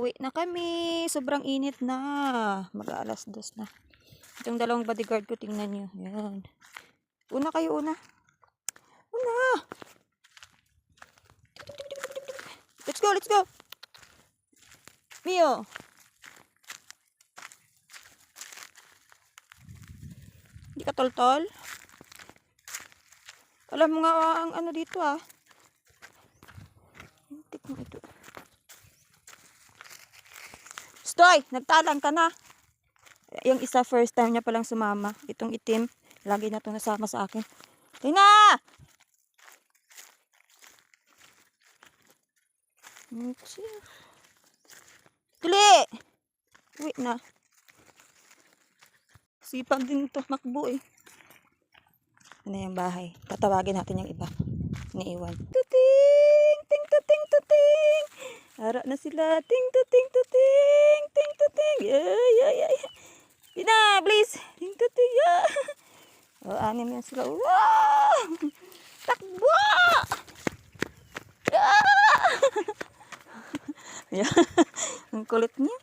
Uuwi na kami. Sobrang init na. Mag-aalas 2 na. Itong dalawang bodyguard ko, tingnan nyo. Yan. Una kayo, una. Una! Let's go, let's go! Mio! Hindi ka tol-tol? Alam mo nga ang ano dito ah. Hintik mo ito. Stoy! Nagtalang ka na. Yung isa first time niya palang sumama. Itong itim. Lagi na itong nasama sa akin. Tina! Tuli! Uwi na. Sipag din ito. Makbo eh. Ano yung bahay? Tatawagin natin yung iba. Naiwan. Tuting! Ting tuting tuting! Hara na sila. Ting tuting tuting! Ting tuting! Ay ay ay! Tina! Please! Ting tuting! Oh, anim yan sila. Wow! Takbo! Ang kulit niya.